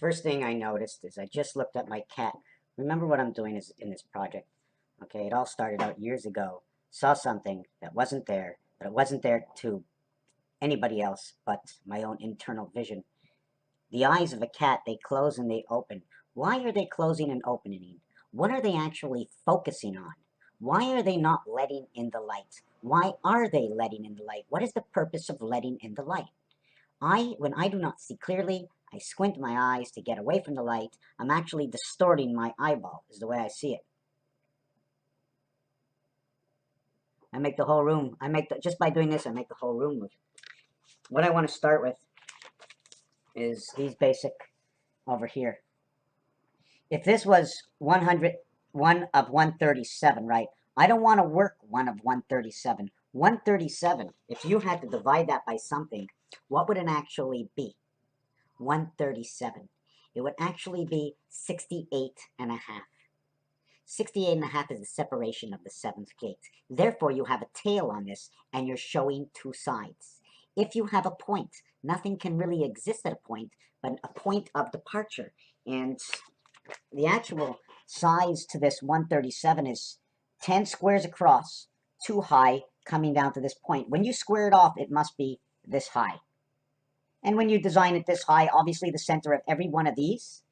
first thing I noticed is I just looked at my cat. Remember what I'm doing is in this project. Okay, it all started out years ago. Saw something that wasn't there, but it wasn't there to anybody else but my own internal vision. The eyes of a cat, they close and they open. Why are they closing and opening? What are they actually focusing on? Why are they not letting in the light? Why are they letting in the light? What is the purpose of letting in the light? When I do not see clearly, I squint my eyes to get away from the light. I'm actually distorting my eyeball, is the way I see it. I make the whole room, just by doing this, I make the whole room move. What I want to start with is these basic over here. If this was 1 of 137, right? I don't want to work 1 of 137. 137, if you had to divide that by something, what would it actually be? 137. It would actually be 68 and a half. 68 and a half is the separation of the seventh gate. Therefore, you have a tail on this, and you're showing two sides. If you have a point, nothing can really exist at a point, but a point of departure. And the actual size to this 137 is 10 squares across, 2 high, coming down to this point. When you square it off, it must be this high. And when you design it this high, obviously the center of every one of these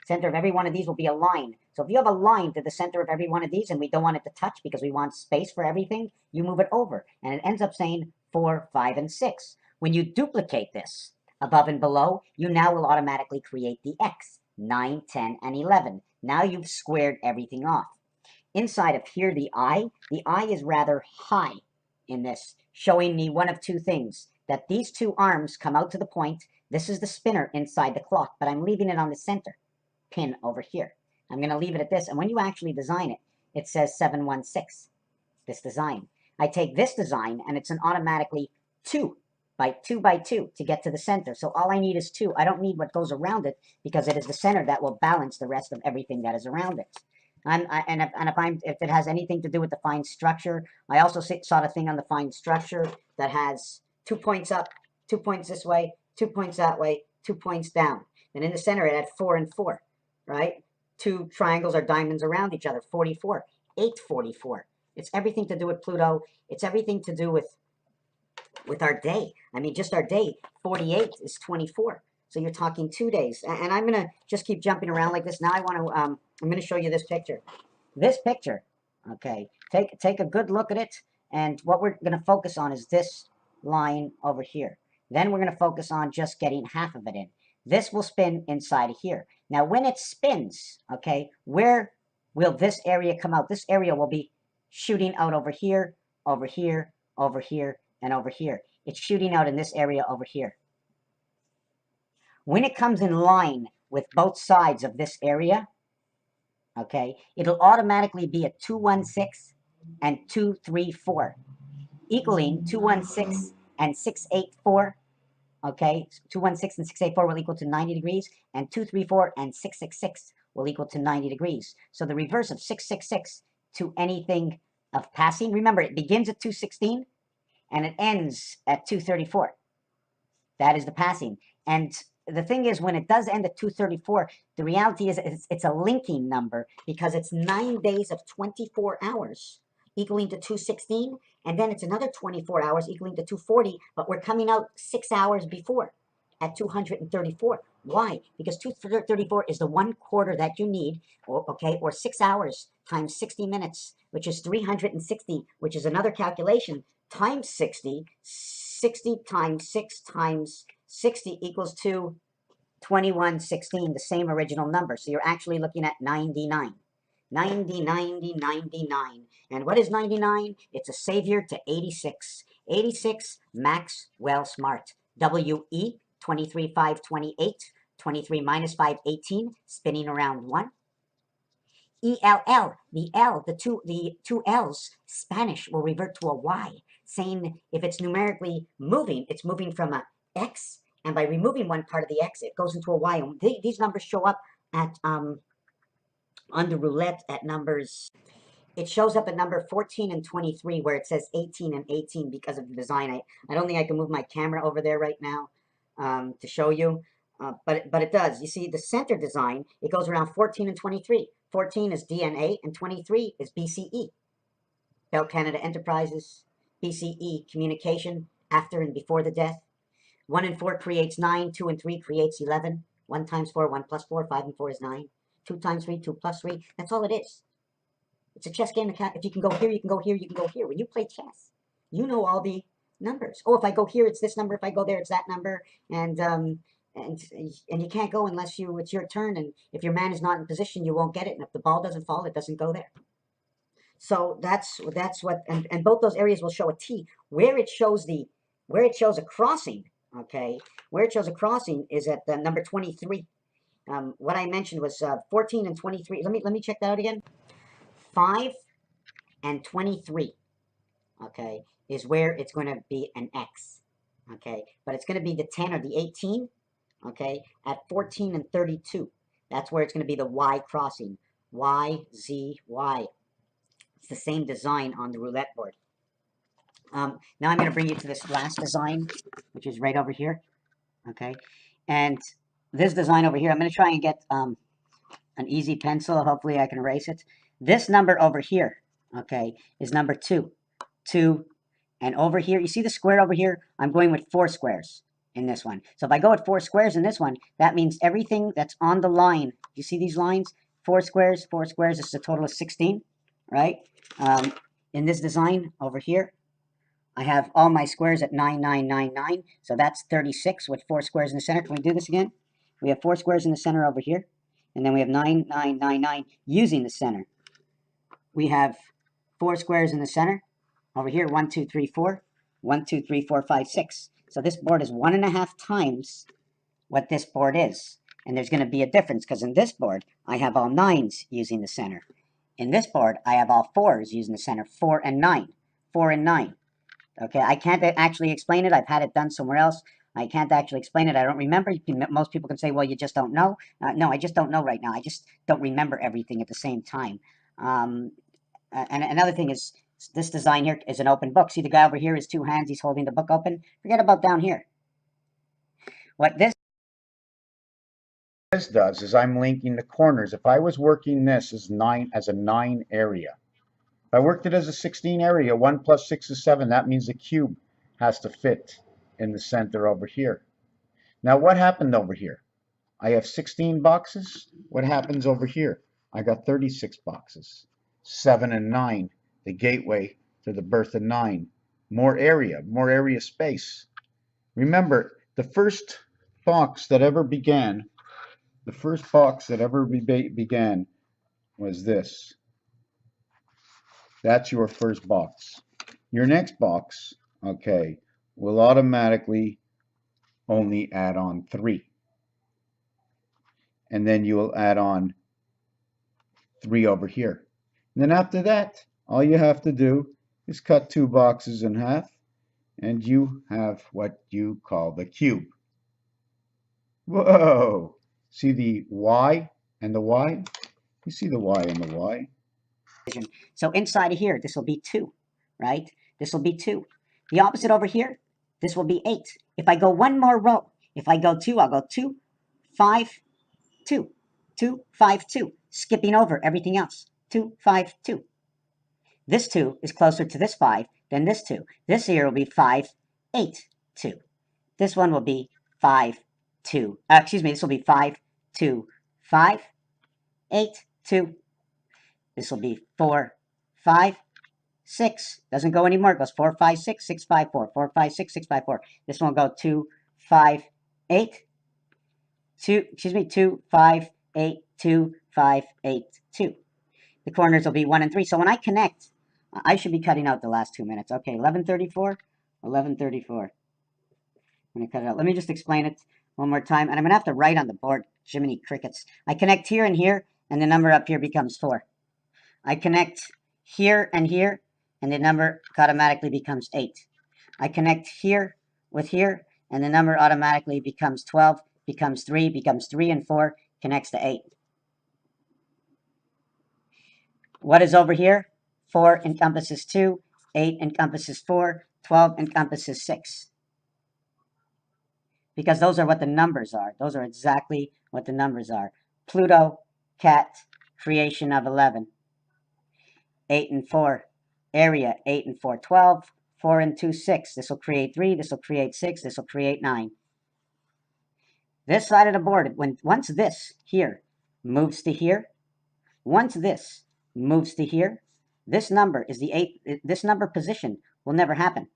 will be a line. So if you have a line to the center of every one of these and we don't want it to touch because we want space for everything, you move it over. And it ends up saying 4, 5, and 6. When you duplicate this above and below, you now will automatically create the X, 9, 10, and 11. Now you've squared everything off. Inside of here, the I is rather high in this, showing me one of two things. That these two arms come out to the point. This is the spinner inside the clock, but I'm leaving it on the center pin over here. I'm going to leave it at this, and when you actually design it, it says 716, this design. I take this design, and it's an automatically 2 by 2 by 2 to get to the center. So all I need is 2. I don't need what goes around it because it is the center that will balance the rest of everything that is around it. If it has anything to do with the fine structure, I also saw the thing on the fine structure that has 2 points up, 2 points this way, 2 points that way, 2 points down. And in the center, it had 4 and 4, right? 2 triangles or diamonds around each other, 44, 844. It's everything to do with Pluto. It's everything to do with our day. I mean, just our day, 48 is 24. So you're talking 2 days. And I'm going to just keep jumping around like this. Now I want to, I'm going to show you this picture. This picture, okay, take a good look at it. And what we're going to focus on is this line over here. Then we're going to focus on just getting half of it in. This will spin inside of here. Now, when it spins, okay, where will this area come out? This area will be shooting out over here, over here, over here, and over here. It's shooting out in this area over here. When it comes in line with both sides of this area, okay, it'll automatically be a 216 and 234, equaling 216 and 684. Okay, 216 and 684 will equal to 90 degrees, and 234 and 666 will equal to 90 degrees. So the reverse of 666 to anything of passing, remember, it begins at 216 and it ends at 234. That is the passing. And the thing is, when it does end at 234, the reality is it's a linking number because it's 9 days of 24 hours equaling to 216, and then it's another 24 hours equaling to 240, but we're coming out 6 hours before at 234. Why? Because 234 is the 1/4 that you need, or 6 hours times 60 minutes, which is 360, which is another calculation, times 60. 60 times 6 times 60 equals to 2116, the same original number. So you're actually looking at 99. 90, 90, 99. And what is 99? It's a savior to 86. 86, Maxwell Smart. WE, 23, 5, 28. 23 minus 5, 18. Spinning around 1. ELL, the L, the two L's, Spanish will revert to a Y, saying if it's numerically moving, it's moving from a X, and by removing one part of the X, it goes into a Y. And these numbers show up at on the roulette at numbers. It shows up at number 14 and 23 where it says 18 and 18 because of the design. I don't think I can move my camera over there right now to show you. but it does. You see, the center design, it goes around 14 and 23. 14 is DNA, and 23 is BCE. Bell Canada Enterprises, BCE, communication, after and before the death. 1 and 4 creates 9, 2 and 3 creates 11. 1 times 4, 1 plus 4, 5 and 4 is 9. 2 times 3, 2 plus 3. That's all it is. It's a chess game. If you can go here, you can go here, you can go here. When you play chess, you know all the numbers. Oh, if I go here, it's this number. If I go there, it's that number. And you can't go unless it's your turn. And if your man is not in position, you won't get it. And if the ball doesn't fall, it doesn't go there. So that's what, and both those areas will show a T. Where it shows a crossing, okay, where it shows a crossing is at the number 23. What I mentioned was 14 and 23. Let me check that out again. 5 and 23, okay, is where it's going to be an X, okay, but it's going to be the 10 or the 18, okay, at 14 and 32. That's where it's going to be the Y crossing, Y, Z, Y. It's the same design on the roulette board. Now I'm going to bring you to this last design, which is right over here, okay, and this design over here, I'm going to try and get an easy pencil. Hopefully I can erase it. This number over here, okay, is number 2. 2, and over here, you see the square over here? I'm going with 4 squares in this one. So if I go with 4 squares in this one, that means everything that's on the line, you see these lines? 4 squares, this is a total of 16, right? In this design over here, I have all my squares at 9, 9, 9, 9, so that's 36 with 4 squares in the center. Can we do this again? We have 4 squares in the center over here, and then we have 9, 9, 9, 9 using the center. We have 4 squares in the center. Over here, 1, 2, 3, 4. 1, 2, 3, 4, 5, 6. So this board is 1.5 times what this board is. And there's going to be a difference because in this board, I have all 9s using the center. In this board, I have all 4s using the center. 4 and 9. 4 and 9. Okay, I can't actually explain it. I've had it done somewhere else. I can't actually explain it. I don't remember. Most people can say, well, you just don't know. No, I just don't know right now. I just don't remember everything at the same time. And another thing is, this design here is an open book. See the guy over here is 2 hands. He's holding the book open. Forget about down here. What this does is I'm linking the corners. If I was working this as a 9 area, if I worked it as a 16 area, 1 plus 6 is 7. That means the cube has to fit in the center over here. Now what happened over here? I have 16 boxes. What happens over here? I got 36 boxes. 7 and 9. The gateway to the birth of 9. More area space. Remember, the first box that ever began, was this. That's your first box. Your next box, okay, will automatically only add on 3. And then you will add on 3 over here. And then after that, all you have to do is cut 2 boxes in half, and you have what you call the cube. Whoa! See the Y and the Y? You see the Y and the Y? So inside of here, this will be 2, right? This will be 2. The opposite over here, this will be 8. If I go one more row, if I go 2, I'll go 2, 5, 2, 2, 5, 2, skipping over everything else. 2, 5, 2. This 2 is closer to this 5 than this 2. This here will be 5, 8, 2. This one will be 5, 2. This will be 5, 2, 5, 8, 2. This will be 4, 5, 6. Doesn't go anymore. It goes 4, 5, 6, 6, 5, 4. 4, 5, 6, 6, 5, 4. This one will go 2, 5, 8. 2, 5, 8, 2, 5, 8, 2. The corners will be 1 and 3. So when I connect, I should be cutting out the last 2 minutes. Okay, 11:34, 11:34. I'm going to cut it out. Let me just explain it one more time. And I'm going to have to write on the board. Jiminy crickets. I connect here and here, and the number up here becomes 4. I connect here, and the number automatically becomes 8. I connect here with here, and the number automatically becomes 12, becomes 3, and 4, connects to 8. What is over here? 4 encompasses 2, 8 encompasses 4, 12 encompasses 6. because those are what the numbers are. Those are exactly what the numbers are. Pluto, cat, creation of 11. 8 and 4, area, 8 and 4, 12. 4 and 2, 6. This will create 3. This will create 6. This will create 9. This side of the board, once this here moves to here, once this moves to here, this number is the 8. This number position will never happen.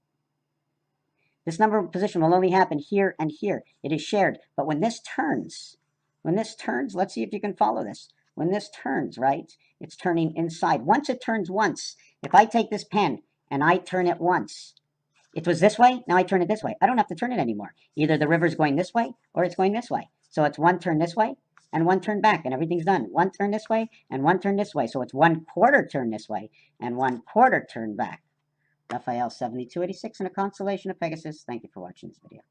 This number position will only happen here and here. It is shared. But when this turns, let's see if you can follow this. When this turns, right, it's turning inside. Once it turns once, if I take this pen and I turn it once, it was this way, now I turn it this way. I don't have to turn it anymore. Either the river's going this way or it's going this way. So it's one turn this way and one turn back, and everything's done. One turn this way and one turn this way. So it's 1/4 turn this way and 1/4 turn back. Raphael 7286 in a constellation of Pegasus. Thank you for watching this video.